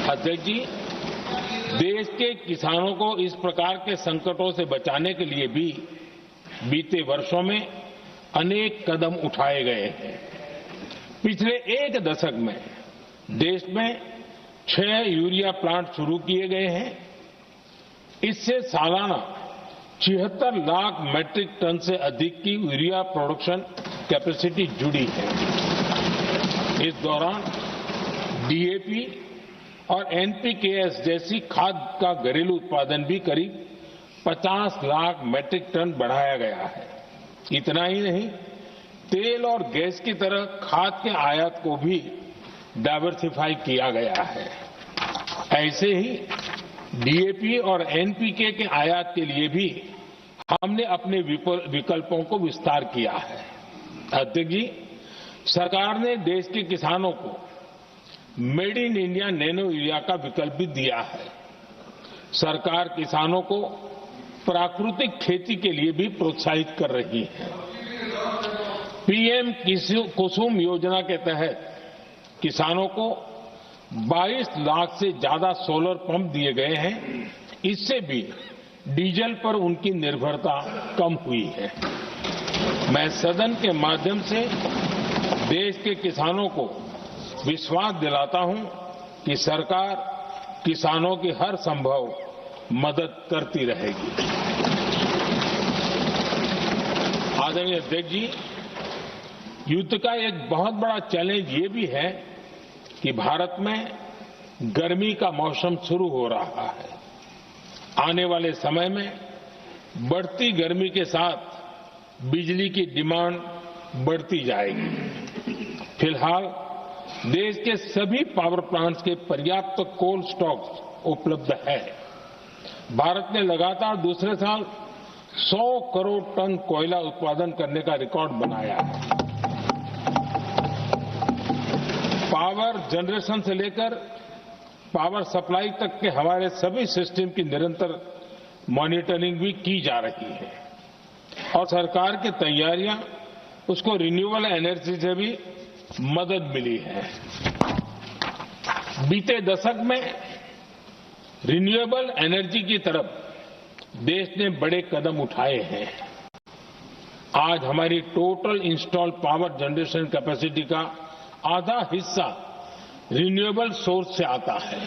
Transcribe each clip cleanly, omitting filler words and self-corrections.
अध्यक्ष जी, देश के किसानों को इस प्रकार के संकटों से बचाने के लिए भी बीते वर्षों में अनेक कदम उठाए गए हैं। पिछले एक दशक में देश में 6 यूरिया प्लांट शुरू किए गए हैं। इससे सालाना 76 लाख मैट्रिक टन से अधिक की यूरिया प्रोडक्शन कैपेसिटी जुड़ी है। इस दौरान डीएपी और एनपीकेएस जैसी खाद का घरेलू उत्पादन भी करीब 50 लाख मैट्रिक टन बढ़ाया गया है। इतना ही नहीं, तेल और गैस की तरह खाद के आयात को भी डाइवर्सिफाई किया गया है। ऐसे ही डीएपी और एनपीके के आयात के लिए भी हमने अपने विकल्पों को विस्तार किया है। अध्यक्ष जी, सरकार ने देश के किसानों को made in India nano urea का विकल्प भी दिया है। सरकार किसानों को प्राकृतिक खेती के लिए भी प्रोत्साहित कर रही है। पीएम कुसुम योजना के तहत किसानों को 22 लाख से ज्यादा सोलर पंप दिए गए हैं। इससे भी डीजल पर उनकी निर्भरता कम हुई है। मैं सदन के माध्यम से देश के किसानों को विश्वास दिलाता हूं कि सरकार किसानों की हर संभव मदद करती रहेगी। आदरणीय अध्यक्ष जी, युद्ध का एक बहुत बड़ा चैलेंज ये भी है कि भारत में गर्मी का मौसम शुरू हो रहा है। आने वाले समय में बढ़ती गर्मी के साथ बिजली की डिमांड बढ़ती जाएगी। फिलहाल देश के सभी पावर प्लांट्स के पर्याप्त कोल स्टॉक उपलब्ध है। भारत ने लगातार दूसरे साल 100 करोड़ टन कोयला उत्पादन करने का रिकॉर्ड बनाया है। पावर जनरेशन से लेकर पावर सप्लाई तक के हमारे सभी सिस्टम की निरंतर मॉनिटरिंग भी की जा रही है और सरकार की तैयारियां उसको रिन्यूएबल एनर्जी से भी मदद मिली है। बीते दशक में रिन्यूएबल एनर्जी की तरफ देश ने बड़े कदम उठाए हैं। आज हमारी total installed power generation capacity का आधा हिस्सा रिन्यूएबल सोर्स से आता है।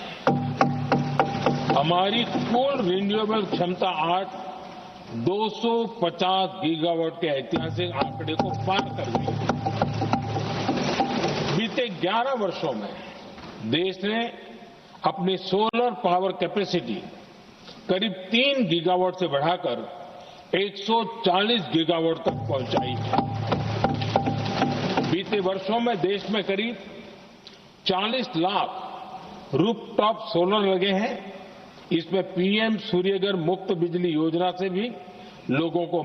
हमारी कुल रिन्यूएबल क्षमता आज 250 गीगावाट के ऐतिहासिक आंकड़े को पार कर गई है। बीते 11 वर्षों में देश ने अपनी सोलर पावर कैपेसिटी करीब 3 गीगावाट से बढ़ाकर 140 गीगावाट तक पहुंचाई है। बीते वर्षों में देश में करीब 40 लाख रूफटॉप सोलर लगे हैं। इसमें पीएम सूर्यघर मुफ्त बिजली योजना से भी लोगों को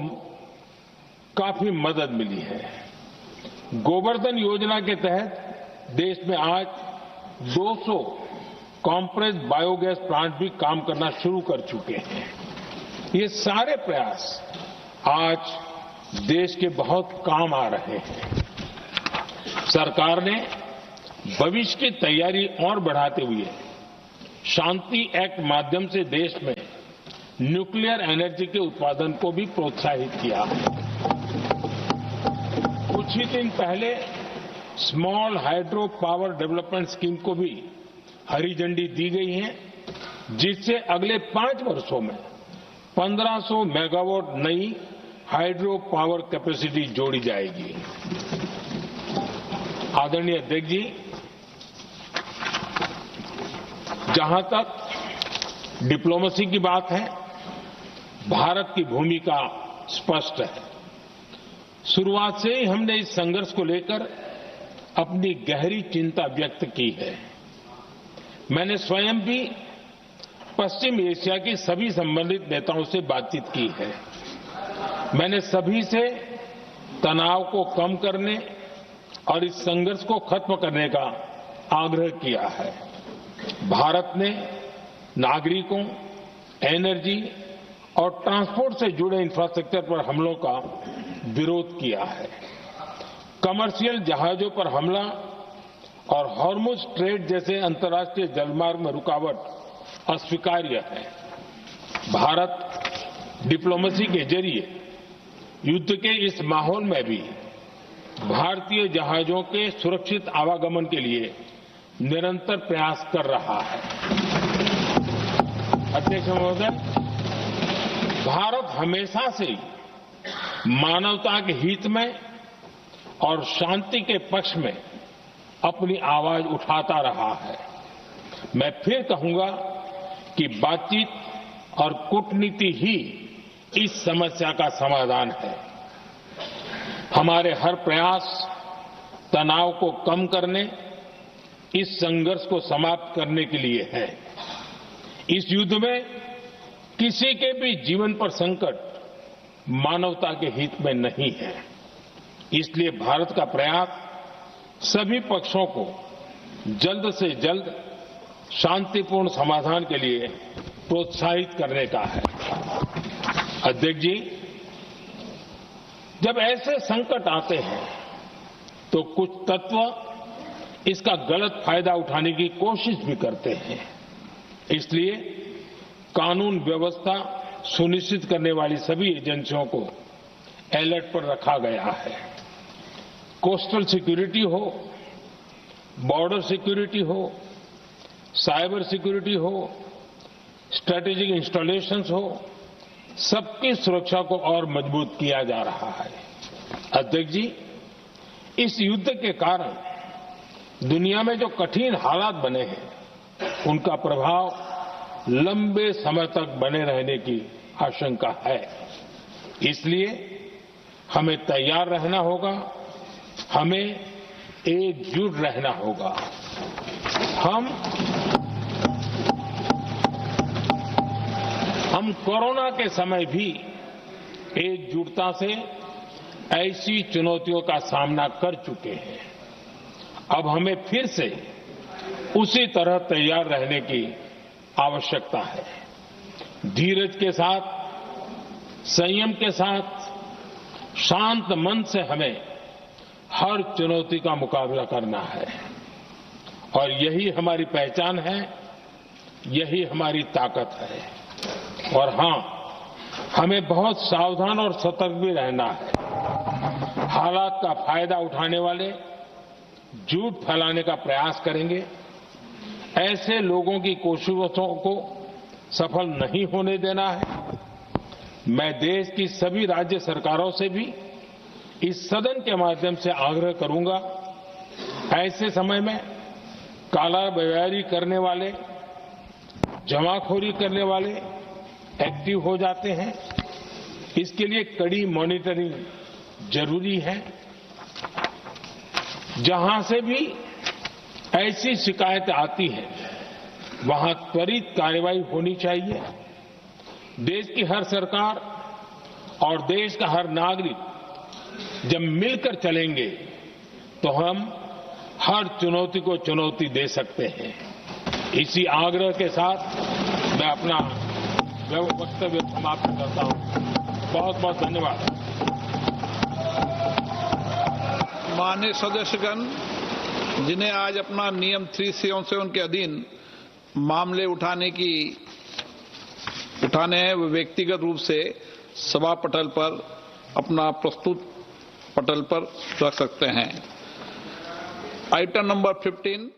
काफी मदद मिली है। गोवर्धन योजना के तहत देश में आज 200 कॉम्प्रेस्ड बायोगैस प्लांट भी काम करना शुरू कर चुके हैं। ये सारे प्रयास आज देश के बहुत काम आ रहे हैं। सरकार ने भविष्य की तैयारी और बढ़ाते हुए शांति एक्ट माध्यम से देश में न्यूक्लियर एनर्जी के उत्पादन को भी प्रोत्साहित किया है। कुछ ही दिन पहले small hydro power development scheme को भी हरी झंडी दी गई है, जिससे अगले 5 वर्षों में 1500 मेगावाट नई हाइड्रो पावर कैपेसिटी जोड़ी जाएगी। आदरणीय अध्यक्ष जी, जहां तक डिप्लोमेसी की बात है, भारत की भूमिका स्पष्ट है। शुरुआत से ही हमने इस संघर्ष को लेकर अपनी गहरी चिंता व्यक्त की है। मैंने स्वयं भी पश्चिम एशिया की सभी संबंधित नेताओं से बातचीत की है। मैंने सभी से तनाव को कम करने और इस संघर्ष को खत्म करने का आग्रह किया है। भारत ने नागरिकों, एनर्जी और ट्रांसपोर्ट से जुड़े इंफ्रास्ट्रक्चर पर हमलों का विरोध किया है। कमर्शियल जहाजों पर हमला और हॉर्मुज स्ट्रेट जैसे अंतर्राष्ट्रीय जलमार्ग में रुकावट अस्वीकार्य है। भारत डिप्लोमेसी के जरिए युद्ध के इस माहौल में भी भारतीय जहाजों के सुरक्षित आवागमन के लिए निरंतर प्रयास कर रहा है। अध्यक्ष महोदय, भारत हमेशा से मानवता के हित में और शांति के पक्ष में अपनी आवाज उठाता रहा है। मैं फिर कहूंगा कि बातचीत और कूटनीति ही इस समस्या का समाधान है। हमारे हर प्रयास तनाव को कम करने, इस संघर्ष को समाप्त करने के लिए है। इस युद्ध में किसी के भी जीवन पर संकट मानवता के हित में नहीं है। इसलिए भारत का प्रयास सभी पक्षों को जल्द से जल्द शांतिपूर्ण समाधान के लिए प्रोत्साहित करने का है। अध्यक्ष जी, जब ऐसे संकट आते हैं तो कुछ तत्व इसका गलत फायदा उठाने की कोशिश भी करते हैं। इसलिए कानून व्यवस्था सुनिश्चित करने वाली सभी एजेंसियों को अलर्ट पर रखा गया है। कोस्टल सिक्योरिटी हो, बॉर्डर सिक्योरिटी हो, साइबर सिक्योरिटी हो, स्ट्रेटेजिक इंस्टॉलेशंस हो, सबकी सुरक्षा को और मजबूत किया जा रहा है। अध्यक्ष जी, इस युद्ध के कारण दुनिया में जो कठिन हालात बने हैं उनका प्रभाव लंबे समय तक बने रहने की आशंका है। इसलिए हमें तैयार रहना होगा, हमें एकजुट रहना होगा। हम कोरोना के समय भी एकजुटता से ऐसी चुनौतियों का सामना कर चुके हैं। अब हमें फिर से उसी तरह तैयार रहने की आवश्यकता है। धीरज के साथ, संयम के साथ, शांत मन से हमें हर चुनौती का मुकाबला करना है और यही हमारी पहचान है, यही हमारी ताकत है। और हां, हमें बहुत सावधान और सतर्क भी रहना है। हालात का फायदा उठाने वाले झूठ फैलाने का प्रयास करेंगे। ऐसे लोगों की कोशिशों को सफल नहीं होने देना है। मैं देश की सभी राज्य सरकारों से भी इस सदन के माध्यम से आग्रह करूंगा, ऐसे समय में कालाबाजारी करने वाले, जमाखोरी करने वाले एक्टिव हो जाते हैं। इसके लिए कड़ी मॉनिटरिंग जरूरी है। जहां से भी ऐसी शिकायतें आती हैं वहां त्वरित कार्रवाई होनी चाहिए। देश की हर सरकार और देश का हर नागरिक जब मिलकर चलेंगे तो हम हर चुनौती को चुनौती दे सकते हैं। इसी आग्रह के साथ मैं अपना वक्तव्य समाप्त करता हूं। बहुत बहुत धन्यवाद। माननीय सदस्यगण, जिन्हें आज अपना नियम 377 के अधीन मामले उठाने हैं, वे व्यक्तिगत रूप से सभा पटल पर अपना प्रस्तुत पटल पर रख सकते हैं। Item number 15